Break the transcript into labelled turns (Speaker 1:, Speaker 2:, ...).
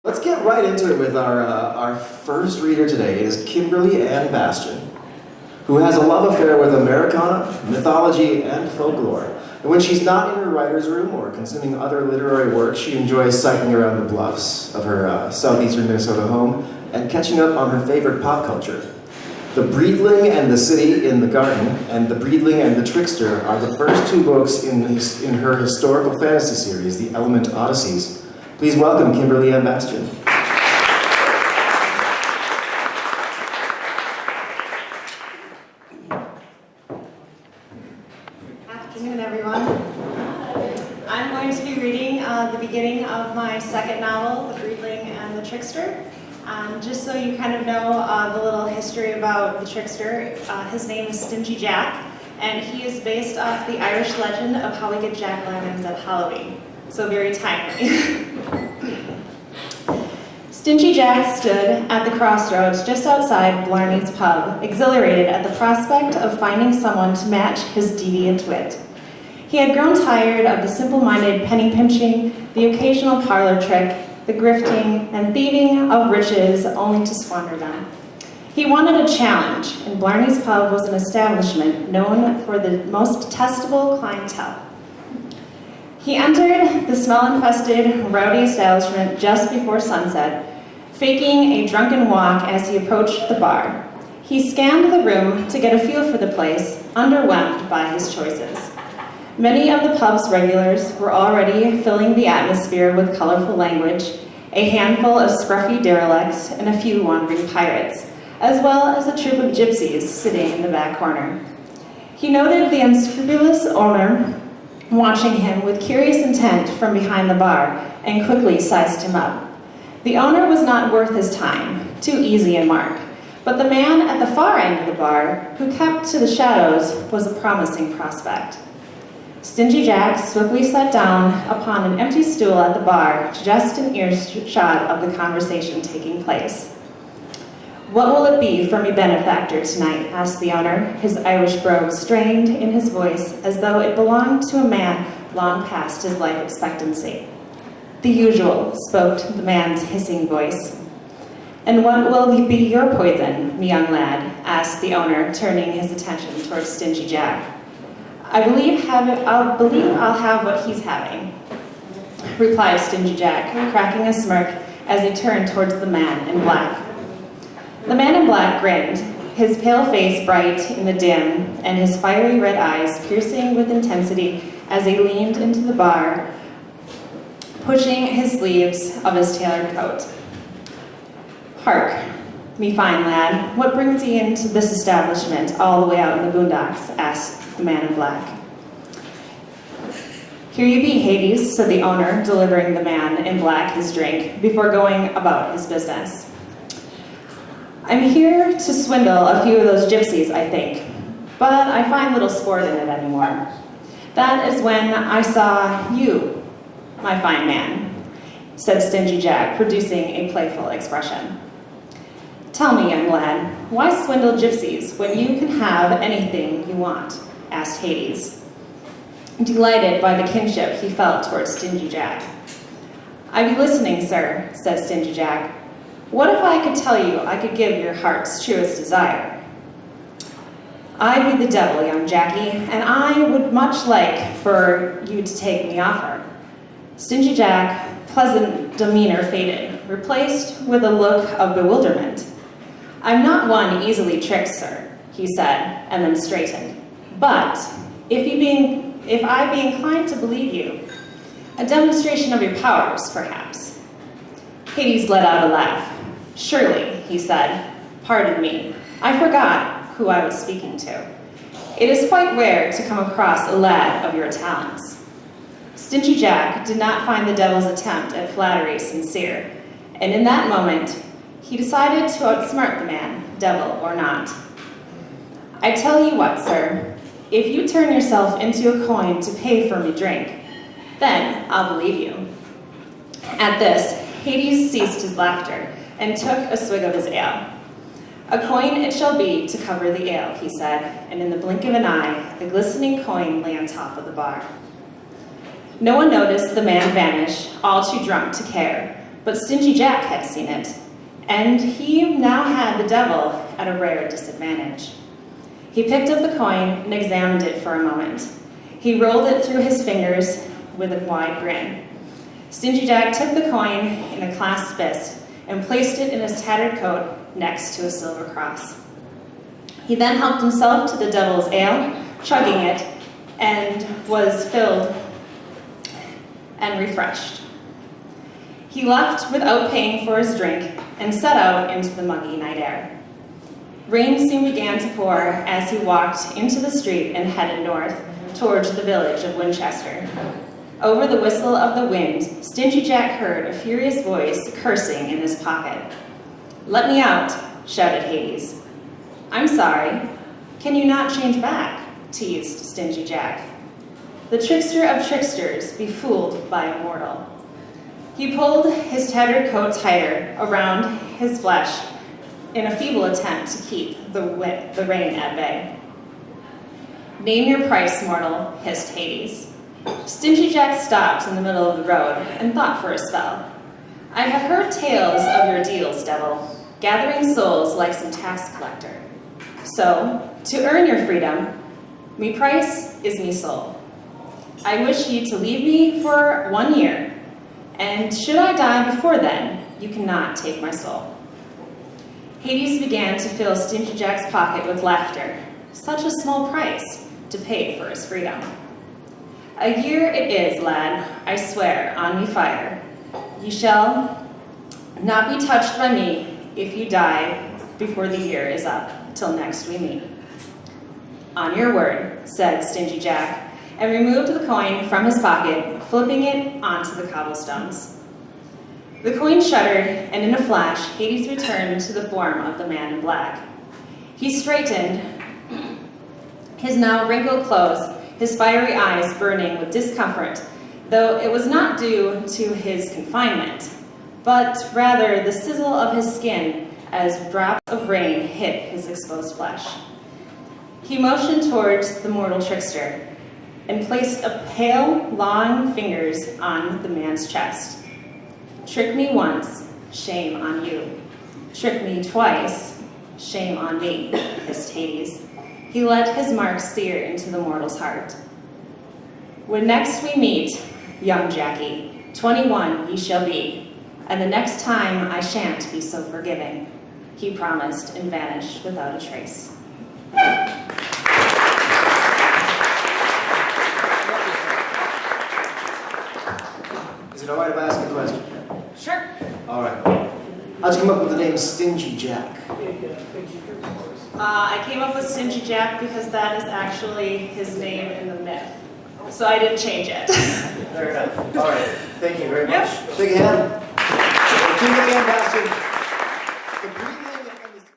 Speaker 1: Let's get right into it with our first reader today. It is Kimberlee Ann Bastian, who has a love affair with Americana, mythology, and folklore. And when she's not in her writer's room or consuming other literary work, she enjoys cycling around the bluffs of her southeastern Minnesota home and catching up on her favorite pop culture. The Breedling and the City in the Garden and The Breedling and the Trickster are the first two books in her historical fantasy series, The Element Odysseys. Please welcome Kimberlee Ann Bastian.
Speaker 2: Afternoon, everyone. I'm going to be reading the beginning of my second novel, The Breedling and the Trickster. Just so you kind of know the little history about the trickster, his name is Stingy Jack, and he is based off the Irish legend of how we get jack-o'-lanterns at Halloween. So very timely. Stingy Jack stood at the crossroads just outside Blarney's pub, exhilarated at the prospect of finding someone to match his deviant wit. He had grown tired of the simple-minded penny-pinching, the occasional parlor trick, the grifting and thieving of riches only to squander them. He wanted a challenge, and Blarney's pub was an establishment known for the most detestable clientele. He entered the smell-infested, rowdy establishment just before sunset, faking a drunken walk as he approached the bar. He scanned the room to get a feel for the place, underwhelmed by his choices. Many of the pub's regulars were already filling the atmosphere with colorful language, a handful of scruffy derelicts, and a few wandering pirates, as well as a troop of gypsies sitting in the back corner. He noted the unscrupulous owner watching him with curious intent from behind the bar, and quickly sized him up. The owner was not worth his time, too easy a mark, but the man at the far end of the bar, who kept to the shadows, was a promising prospect. Stingy Jack swiftly sat down upon an empty stool at the bar, just in earshot of the conversation taking place. "What will it be for me benefactor tonight?" asked the owner, his Irish brogue strained in his voice as though it belonged to a man long past his life expectancy. "The usual," spoke the man's hissing voice. "And what will be your poison, me young lad?" asked the owner, turning his attention towards Stingy Jack. I believe I'll have what he's having," replied Stingy Jack, cracking a smirk as he turned towards the man in black. The man in black grinned, his pale face bright in the dim, and his fiery red eyes piercing with intensity as he leaned into the bar, pushing his sleeves of his tailored coat. "Hark, me fine lad, what brings ye into this establishment all the way out in the boondocks?" asked the man in black. "Here you be, Hades," said the owner, delivering the man in black his drink before going about his business. "I'm here to swindle a few of those gypsies, I think, but I find little sport in it anymore. That is when I saw you, my fine man," said Stingy Jack, producing a playful expression. "Tell me, young lad, why swindle gypsies when you can have anything you want?" asked Hades, delighted by the kinship he felt towards Stingy Jack. "I be listening, sir," said Stingy Jack. "What if I could tell you I could give your heart's truest desire?" "I be the devil, young Jackie, and I would much like for you to take me offer." Stingy Jack's pleasant demeanor faded, replaced with a look of bewilderment. "I'm not one easily tricked, sir," he said, and then straightened. "But if I be inclined to believe you, a demonstration of your powers, perhaps." Hades let out a laugh. "Surely," he said. "Pardon me, I forgot who I was speaking to. It is quite rare to come across a lad of your talents." Stingy Jack did not find the devil's attempt at flattery sincere, and in that moment, he decided to outsmart the man, devil or not. "I tell you what, sir, if you turn yourself into a coin to pay for me drink, then I'll believe you." At this, Hades ceased his laughter and took a swig of his ale. "A coin it shall be to cover the ale," he said, and in the blink of an eye, the glistening coin lay on top of the bar. No one noticed the man vanish, all too drunk to care, but Stingy Jack had seen it, and he now had the devil at a rare disadvantage. He picked up the coin and examined it for a moment. He rolled it through his fingers with a wide grin. Stingy Jack took the coin in a clasped fist and placed it in his tattered coat next to a silver cross. He then helped himself to the devil's ale, chugging it, and was filled and refreshed. He left without paying for his drink and set out into the muggy night air. Rain soon began to pour as he walked into the street and headed north towards the village of Winchester. Over the whistle of the wind, Stingy Jack heard a furious voice cursing in his pocket. "Let me out," shouted Hades. "I'm sorry. Can you not change back?" teased Stingy Jack. The trickster of tricksters, befooled by a mortal. He pulled his tattered coat tighter around his flesh in a feeble attempt to keep the rain at bay. "Name your price, mortal," hissed Hades. Stingy Jack stopped in the middle of the road and thought for a spell. "I have heard tales of your deals, devil, gathering souls like some tax collector. So, to earn your freedom, me price is me soul. I wish ye to leave me for 1 year, and should I die before then, you cannot take my soul." Hades began to fill Stingy Jack's pocket with laughter. Such a small price to pay for his freedom. "A year it is, lad, I swear, on me fire. Ye shall not be touched by me if you die before the year is up, till next we meet." "On your word," said Stingy Jack, and removed the coin from his pocket, flipping it onto the cobblestones. The coin shuddered, and in a flash, Hades returned to the form of the man in black. He straightened his now wrinkled clothes, his fiery eyes burning with discomfort, though it was not due to his confinement, but rather the sizzle of his skin as drops of rain hit his exposed flesh. He motioned towards the mortal trickster and placed a pale, long fingers on the man's chest. "Trick me once, shame on you. Trick me twice, shame on me," hissed Hades. He let his mark sear into the mortal's heart. "When next we meet, young Jackie, 21 ye shall be, and the next time I shan't be so forgiving," he promised and vanished without a trace.
Speaker 1: Is it all right if I ask a question?
Speaker 2: Sure.
Speaker 1: All right. How'd you come up with the name Stingy Jack?
Speaker 2: I came up with Stingy Jack because that is actually his name in the myth. So I didn't change it.
Speaker 1: Fair enough. All right. Thank you very much.
Speaker 2: Yep.
Speaker 1: Big hand. Kimberlee Ann Bastian.